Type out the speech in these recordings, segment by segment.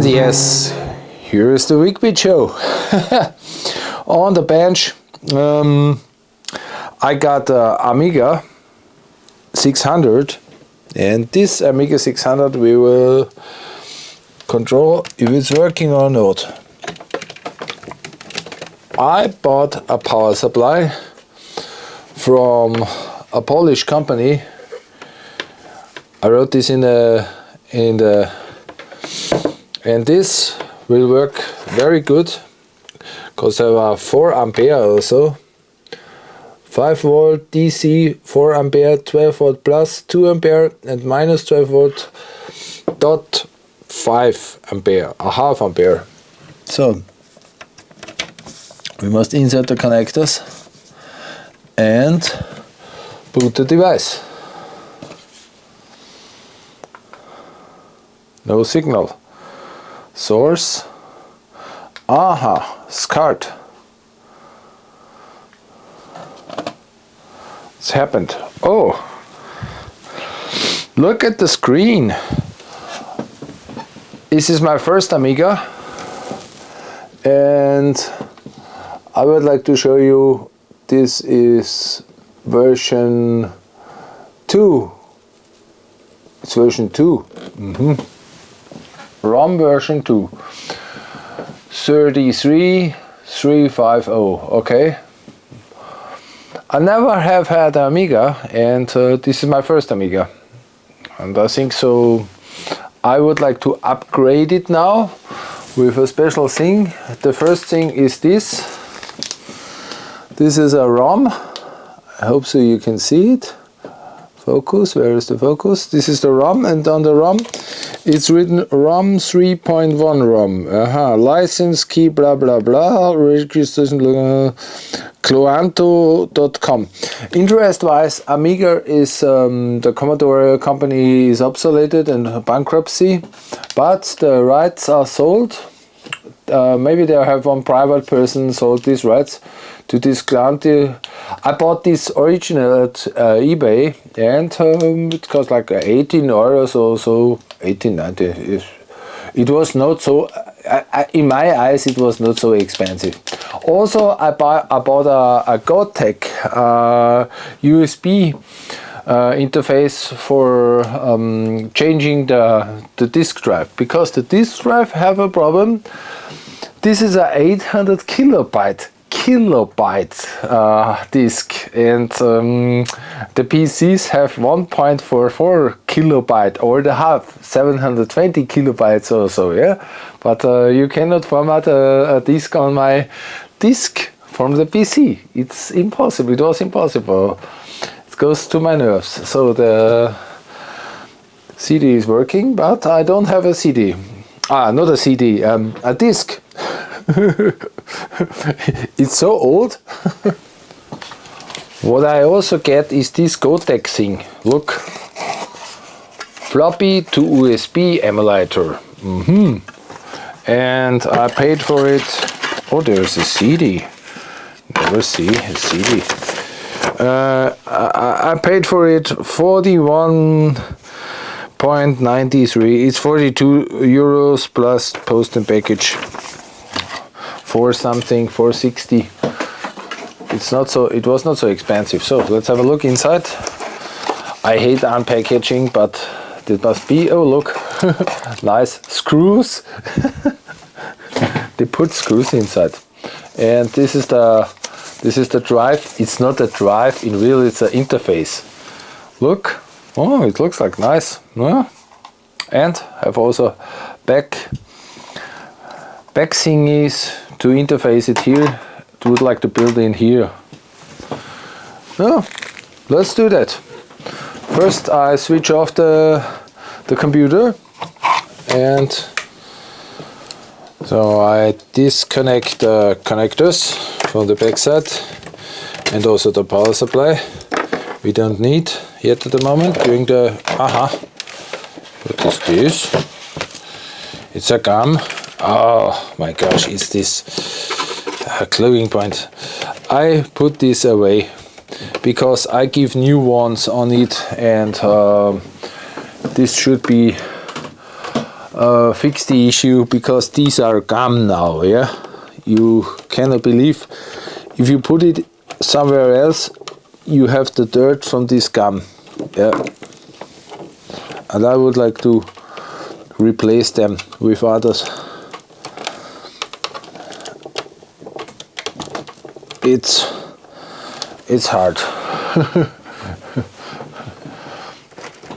And yes, here is the weakbit show. On the bench, I got Amiga 600, and this Amiga 600 we will control if it's working or not. I bought a power supply from a Polish company. I wrote this in the and this will work very good because there are 4 ampere also. 5 volt DC, 4 ampere, 12 volt plus 2 ampere and minus 12 volt dot 5 ampere, a half ampere. So we must insert the connectors and boot the device. No signal. Source. Aha, SCART. It's happened. Oh, look at the screen. This is my first Amiga, and I would like to show you, this is version 2. It's version 2. ROM version 2. 33350. Okay. I never have had an Amiga, and this is my first Amiga. And I think so I would like to upgrade it now with a special thing. The first thing is this. This is a ROM. I hope so you can see it. Focus, where is the focus? This is the ROM, and on the ROM it's written ROM 3.1 ROM. License key blah blah blah, registration Cloanto.com. Interest wise, Amiga is the Commodore company is obsoleted and bankruptcy, but the rights are sold. Maybe they have one private person sold these rights to this Cloanto. I bought this original at eBay, and it cost like 18 euros or so, 18.90. It was not so, in my eyes, it was not so expensive. Also, I bought a Gotek-USB interface for changing the disk drive, because the disk drive have a problem. This is a 800 kilobyte disk, and the PCs have 1.44 kilobyte or the half, 720 kilobytes or so, yeah. But you cannot format a disk on my disk from the PC. It's impossible. It was impossible. It goes to my nerves. So the CD is working, but I don't have a CD. Not a CD, a disk. It's so old. What I also get is this Gotek thing. Look, floppy to USB emulator. And I paid for it. Oh, there's a CD. Never see a CD. I paid for it 41.93. It's 42 euros plus post and package. For something, 460. It's not so. It was not so expensive. So let's have a look inside. I hate unpackaging, but it must be. Oh, look, nice screws. They put screws inside, and this is the drive. It's not a drive in real. It's an interface. Look. Oh, it looks like nice. Yeah. And have also back thingies to interface it here. Would like to build in here. Oh, let's do that. First I switch off the computer, and so I disconnect the connectors from the backside and also the power supply. We don't need yet at the moment during the what is this? It's a gum. Oh my gosh, it's this gluing point. I put this away because I give new ones on it, and this should be fix the issue, because these are gum now. Yeah, you cannot believe, if you put it somewhere else, you have the dirt from this gum. Yeah, and I would like to replace them with others. It's hard.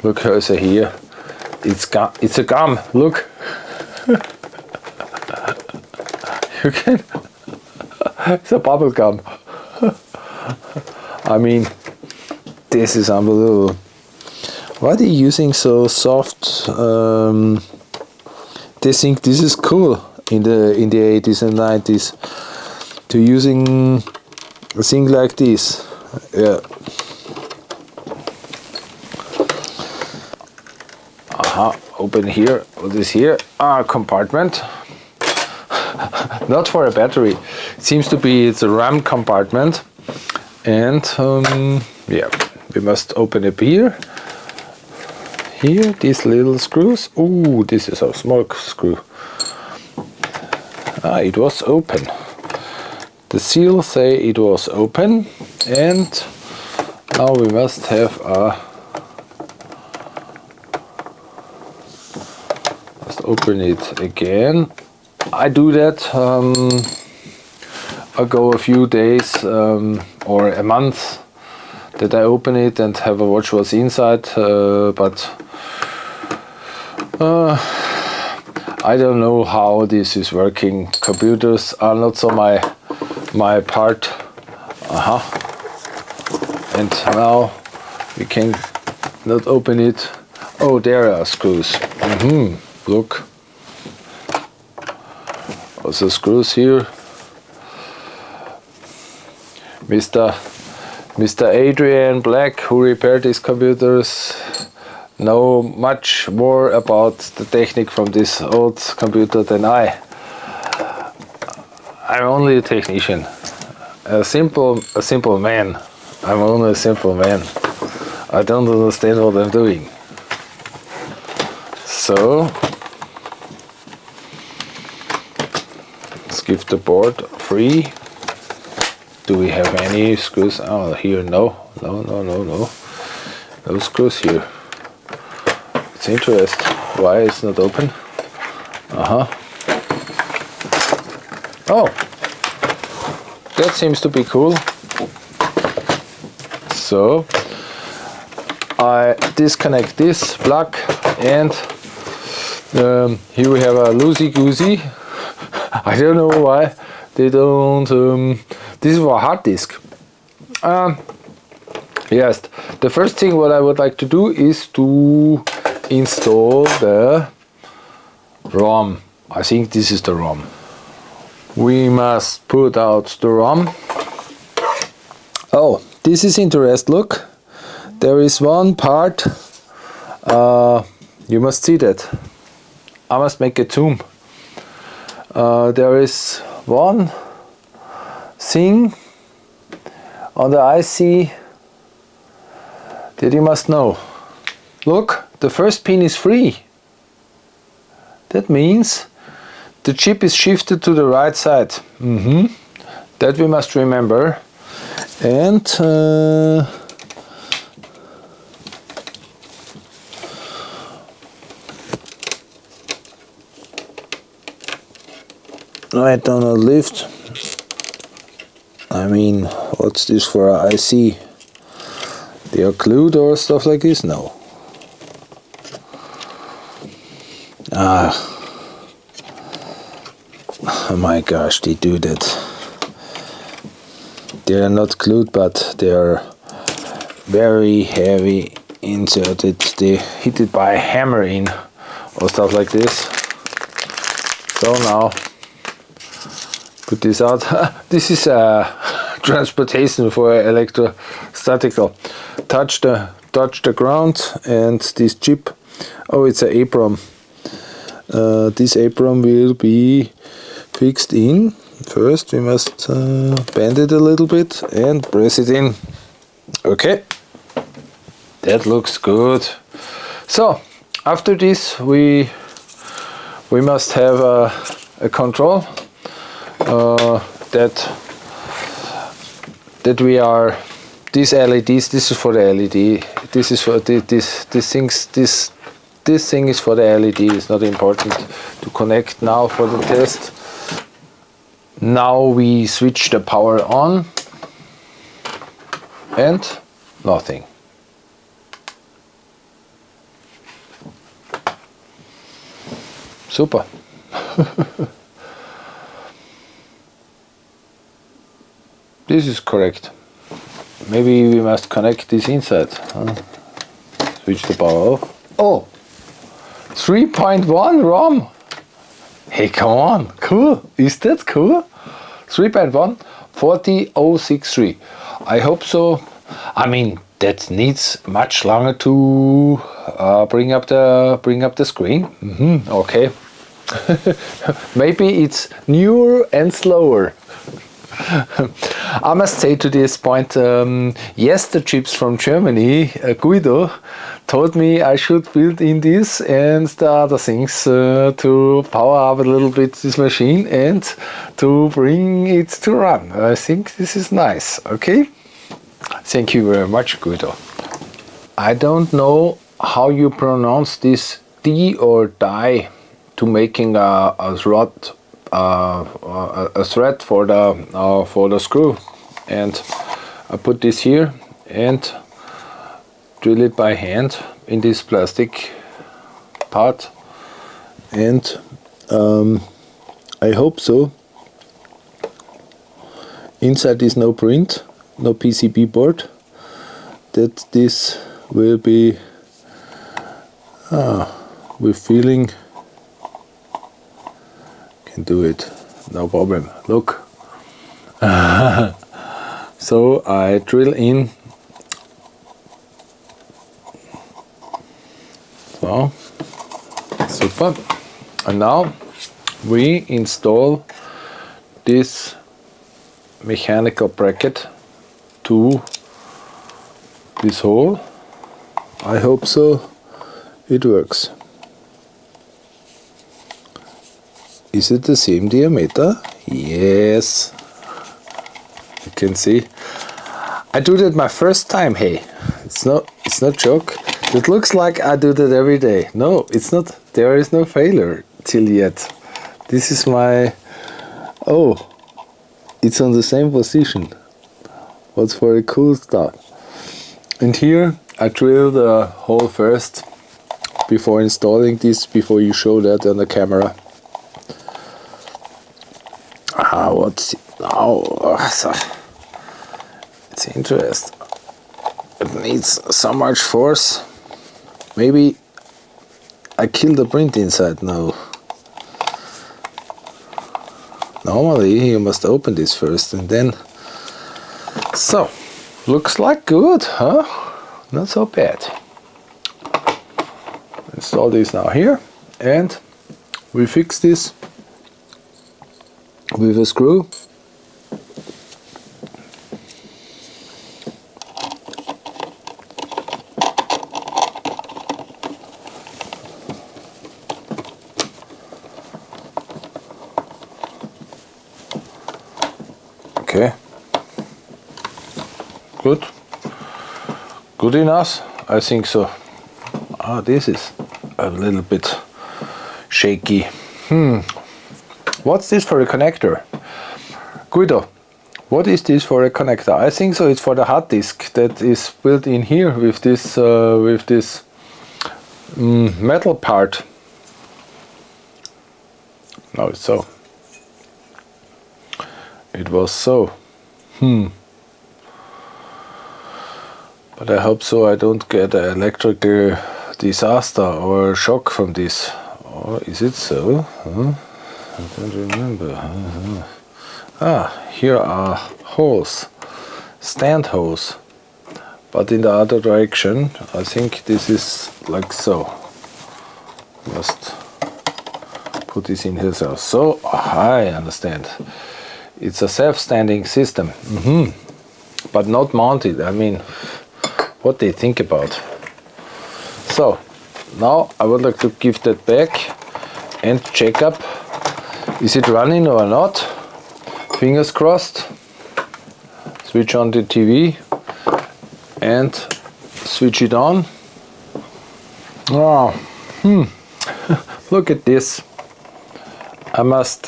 Look how it's here. It's gum. It's a gum. Look. You can. It's a bubble gum. I mean, this is unbelievable. Why are they using so soft? They think this is cool in the 80s and 90s to using a thing like this. Yeah. Open here. What is here? Compartment. Not for a battery. It seems to be, it's a RAM compartment. And yeah, we must open it here. Here, these little screws. Ooh, this is a small screw. It was open. The seal say it was open, and now we must have a. Let's open it again. I do that. I go a few days or a month that I open it and have a watch what's inside, but I don't know how this is working. Computers are not so my part. And now we can not open it. Oh, there are screws. Look. Also screws here. Mr. Adrian Black, who repaired these computers, know much more about the technique from this old computer than I. I'm only a technician, a simple man. I'm only a simple man. I don't understand what I'm doing. So let's give the board free. Do we have any screws? Oh, here, no. No screws here. It's interesting. Why it's not open? Oh, that seems to be cool. So I disconnect this plug, and here we have a loosey-goosey. I don't know why they don't. This is for a hard disk. Yes, the first thing what I would like to do is to install the ROM. I think this is the ROM. We must put out the ROM. Oh, this is interesting. Look, there is one part. You must see that. I must make a zoom. There is one thing on the IC that you must know. Look, the first pin is free. That means the chip is shifted to the right side. That we must remember. And I don't know, lift. I mean, what's this for a IC? They are glued or stuff like this? No. Oh my gosh, they do that. They are not glued, but they are very heavy inserted. They hit it by a hammer in or stuff like this. So now put this out. This is a transportation for electrostatical. Touch the ground, and this chip. Oh, it's an apron. This apron will be fixed in. First we must bend it a little bit and press it in. Okay, that looks good. So after this we we must have a control that we are these LEDs. This is for the LED. This is for this thing is for the LED. It's not important to connect now for the test. Now we switch the power on and nothing. Super. This is correct. Maybe we must connect this inside. Switch the power off. Oh, 3.1 ROM. Hey, come on, cool. Is that cool? 3.1 40063. I hope so. I mean, that needs much longer to bring up the screen. Okay. Maybe it's newer and slower. I must say to this point, yes, the chips from Germany, Guido, told me I should build in this and the other things to power up a little bit this machine and to bring it to run. I think this is nice. Okay, thank you very much, Guido. I don't know how you pronounce this D or die to making a thread for the screw, and I put this here and drill it by hand in this plastic part, and I hope so. Inside is no print, no PCB board, that this will be with feeling. Can do it, no problem. Look. So I drill in. So super. And now we install this mechanical bracket to this hole. I hope so. It works. Is it the same diameter? Yes. You can see. I do that my first time. Hey, it's not joke. It looks like I do that every day. No, it's not. There is no failure till yet. This is my. Oh, it's on the same position. What's for a cool stuff. And here I drill the hole first before installing this. Before you show that on the camera. What's it now? It's interesting. It needs so much force. Maybe I kill the print inside now. Normally you must open this first and then. So, looks like good, huh? Not so bad. Install this now here, and we fix this with a screw. Okay, good enough, I think so. This is a little bit shaky. What's this for a connector? Guido, what is this for a connector? I think so it's for the hard disk that is built in here with this metal part. No, it's so. It was so. But I hope so I don't get an electrical disaster or shock from this. Or is it so? I don't remember. Here are holes, stand holes, but in the other direction. I think this is like so. Must put this in here. So I understand. It's a self-standing system, but not mounted. I mean, what they think about. So now I would like to give that back and check up, is it running or not? Fingers crossed. Switch on the TV and switch it on. Oh, look at this. I must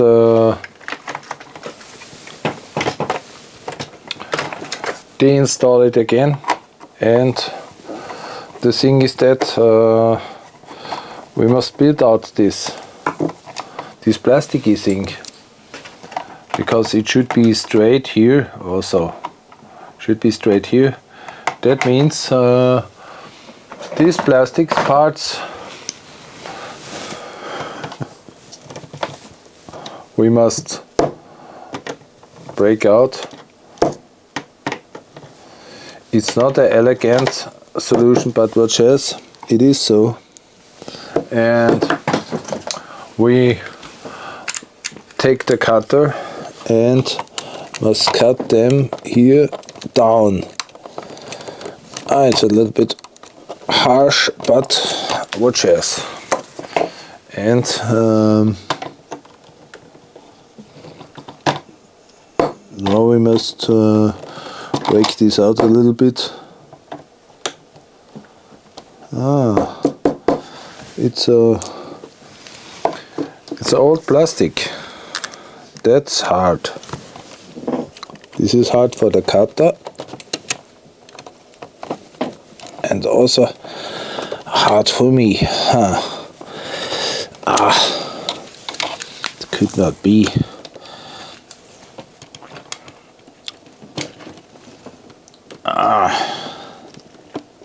deinstall it again, and the thing is that we must build out this plasticky thing, because it should be straight here also. Should be straight here. That means these plastic parts we must break out. It's not an elegant solution, but watch as it is so. And we take the cutter and must cut them here down. It's a little bit harsh, but watch as. And now we must break this out a little bit. It's old plastic. That's hard. This is hard for the cutter, and also hard for me. It could not be.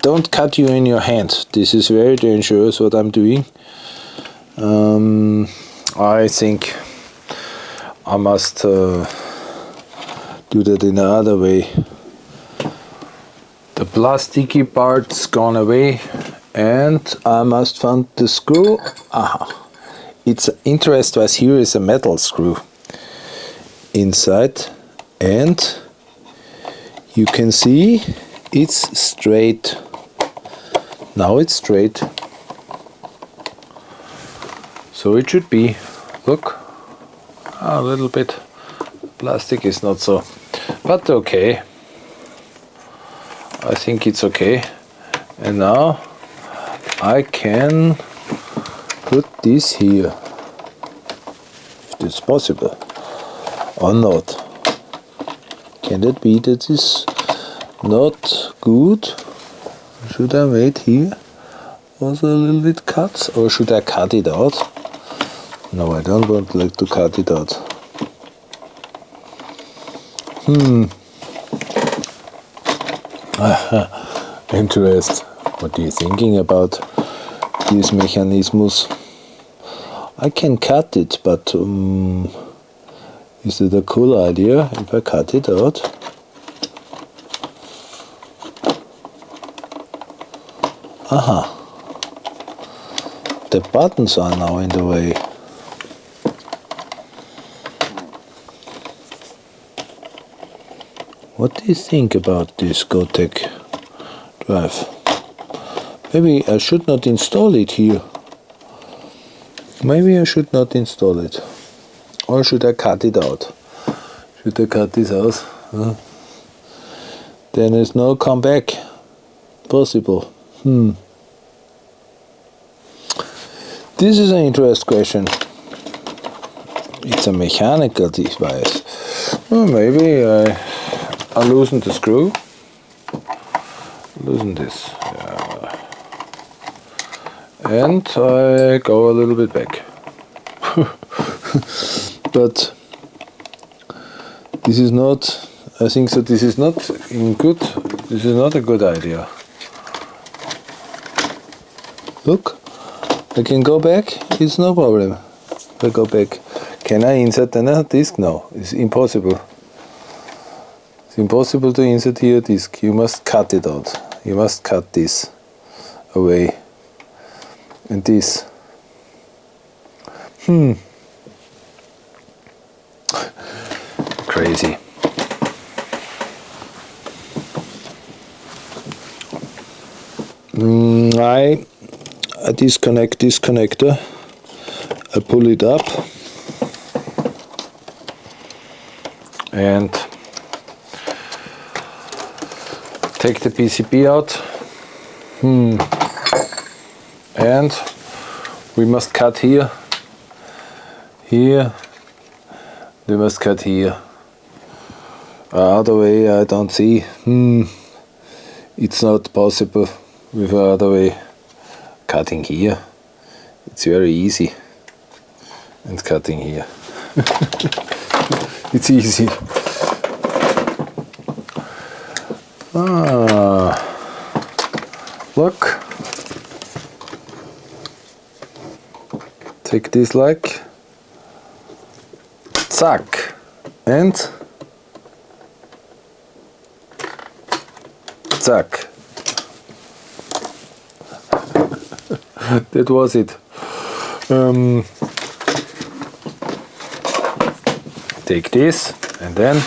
Don't cut you in your hand. This is very dangerous what I'm doing. I think I must do that in another way. The plasticky part's gone away, and I must find the screw. It's interesting as here is a metal screw inside, and you can see it's straight. Now it's straight. So it should be. Look, a little bit. Plastic is not so, but okay. I think it's okay. And now I can put this here, if it's possible, or not. Can it be that is not good? Should I wait here? Also a little bit cuts, or should I cut it out? No, I don't want to cut it out. Interest. What are you thinking about this mechanism? I can cut it, but is it a cool idea if I cut it out? The buttons are now in the way. What do you think about this Gotek drive? Maybe I should not install it here. Maybe I should not install it. Or should I cut it out? Should I cut this out? Then there's no comeback possible. This is an interesting question. It's a mechanical device. Well, maybe I loosen the screw. Loosen this. And I go a little bit back. But this is not, I think that this is not this is not a good idea. Look, I can go back, it's no problem. I go back. Can I insert another disc? No, it's impossible. It's impossible to insert here a disc. You must cut it out. You must cut this away. And this. Crazy. I disconnect this connector. I pull it up and take the PCB out. And we must cut here. Here. We must cut here. Other way I don't see. It's not possible with other way. Cutting here. It's very easy. And cutting here. It's easy. Look. Take this like. Zack. And zack. That was it. Take this and then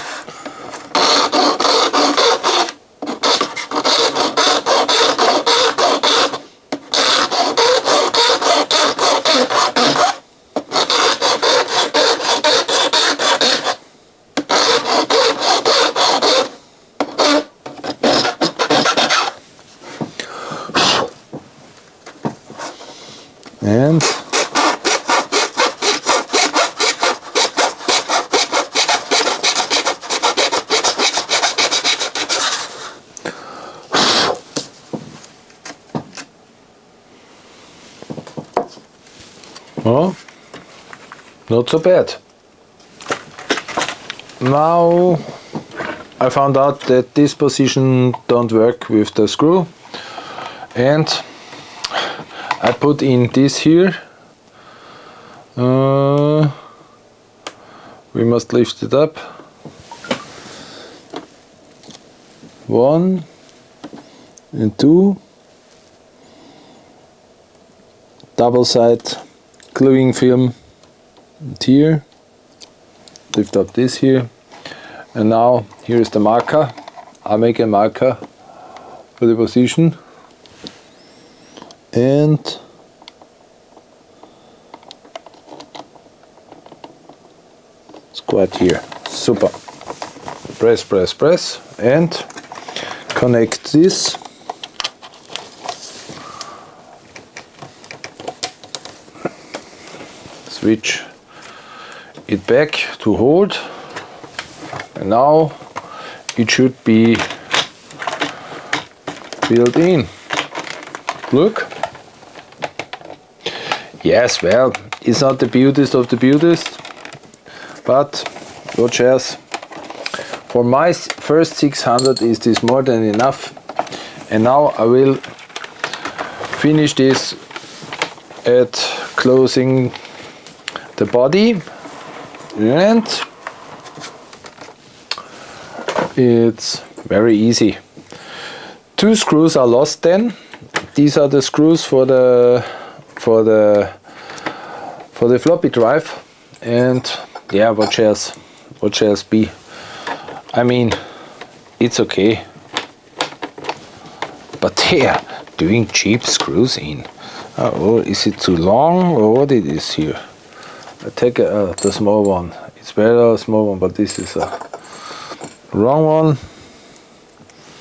oh, not so bad. Now I found out that this position don't work with the screw, and I put in this here. We must lift it up. 1 and 2. Double side gluing film. And here. Lift up this here. And now here is the marker. I make a marker for the position. And squat here. Super. Press, press, press, and connect this. Switch it back to hold, and now it should be built in. Look. Yes, well, it's not the beautiest of the beautiest, but what shares? For my first 600 is this more than enough. And now I will finish this at closing the body, and it's very easy. 2 screws are lost then. These are the screws for the floppy drive, and yeah, what shares be? I mean, it's okay, but they are doing cheap screws in. Oh, is it too long, or what it is here? I take the small one. It's better a small one, but this is a wrong one.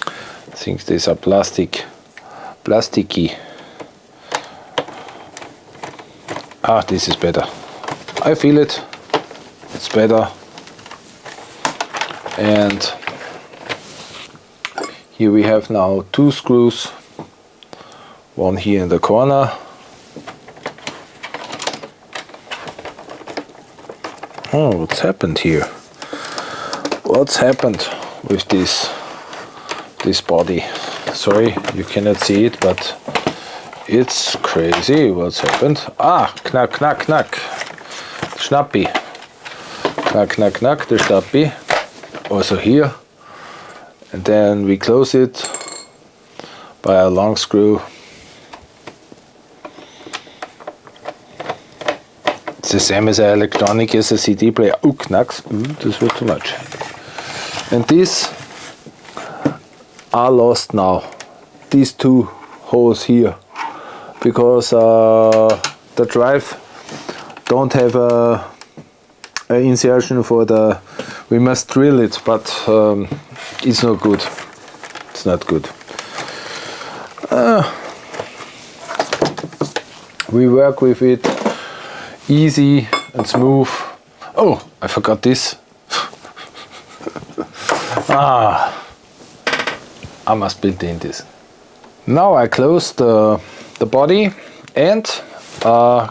I think these are plasticky. This is better. I feel it. It's better. And here we have now 2 screws. One here in the corner. Oh, what's happened here? What's happened with this body? Sorry, you cannot see it, but it's crazy what's happened. Knack, knack, knack. Schnappi. Knack, knack, knack, the Schnappi. Also here. And then we close it by a long screw. It's the same as an electronic as a CD player. Knacks. This was too much. And these are lost now. These 2 holes here. Because the drive don't have a insertion for the, we must drill it, but it's not good. It's not good. We work with it easy and smooth. Oh, I forgot this. I must build in this. Now I close the body and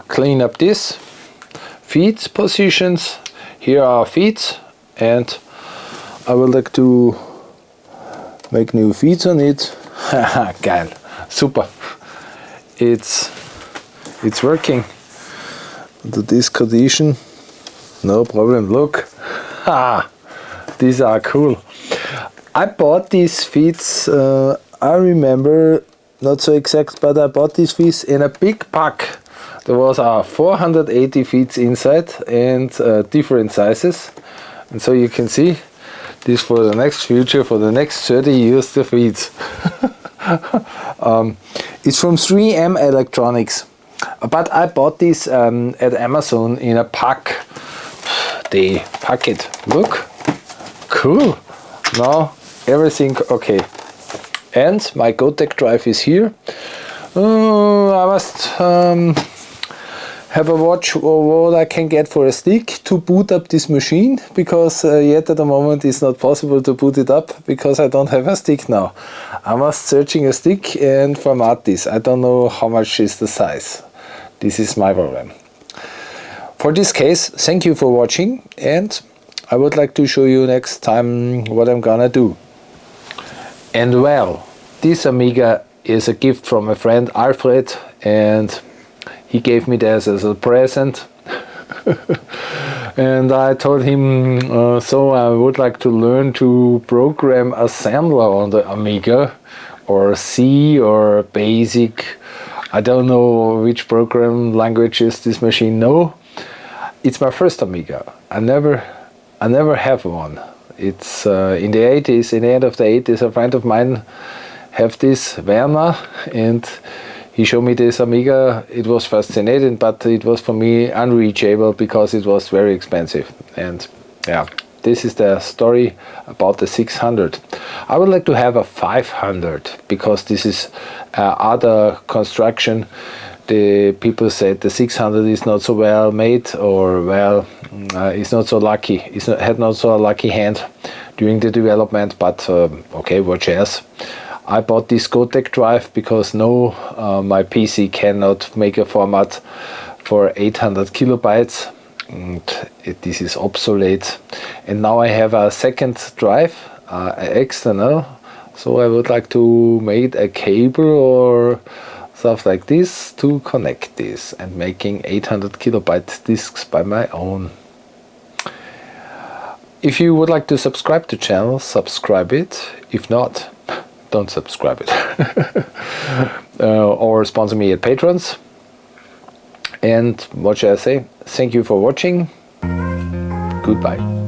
clean up this feet positions. Here are feet, and I would like to make new feet on it. Geil, super. It's working to this condition, no problem. Look, these are cool. I bought these feet, I remember, not so exact, but I bought these feet in a big pack. There was 480 feet inside and different sizes. And so you can see this for the next future, for the next 30 years, the feet. It's from 3M Electronics. But I bought this at Amazon in a pack. They pack it. Look, cool. Now everything okay. And my Gotek drive is here. I must have a watch what I can get for a stick to boot up this machine, because yet at the moment it's not possible to boot it up because I don't have a stick now. I must searching a stick and format this. I don't know how much is the size. This is my problem. For this case, thank you for watching, and I would like to show you next time what I'm gonna do. And well, this Amiga is a gift from a friend Alfred, and he gave me this as a present. And I told him, so I would like to learn to program assembler on the Amiga, or C or BASIC. I don't know which program languages this machine know. It's my first Amiga. I never have one. It's in the 80s, in the end of the 80s, a friend of mine have this, Werner, and he showed me this Amiga. It was fascinating, but it was for me unreachable because it was very expensive. And yeah, this is the story about the 600. I would like to have a 500 because this is other construction. The people said the 600 is not so well made, or well, it's not so lucky. Had not so lucky hand during the development. But okay, watch as. I bought this Gotek drive because my PC cannot make a format for 800 kilobytes. And this is obsolete. And now I have a second drive, external. So I would like to make a cable or stuff like this to connect this, and making 800 kilobyte disks by my own. If you would like to subscribe to the channel, subscribe it. If not, don't subscribe it. Or sponsor me at Patrons. And what shall I say? Thank you for watching. Goodbye.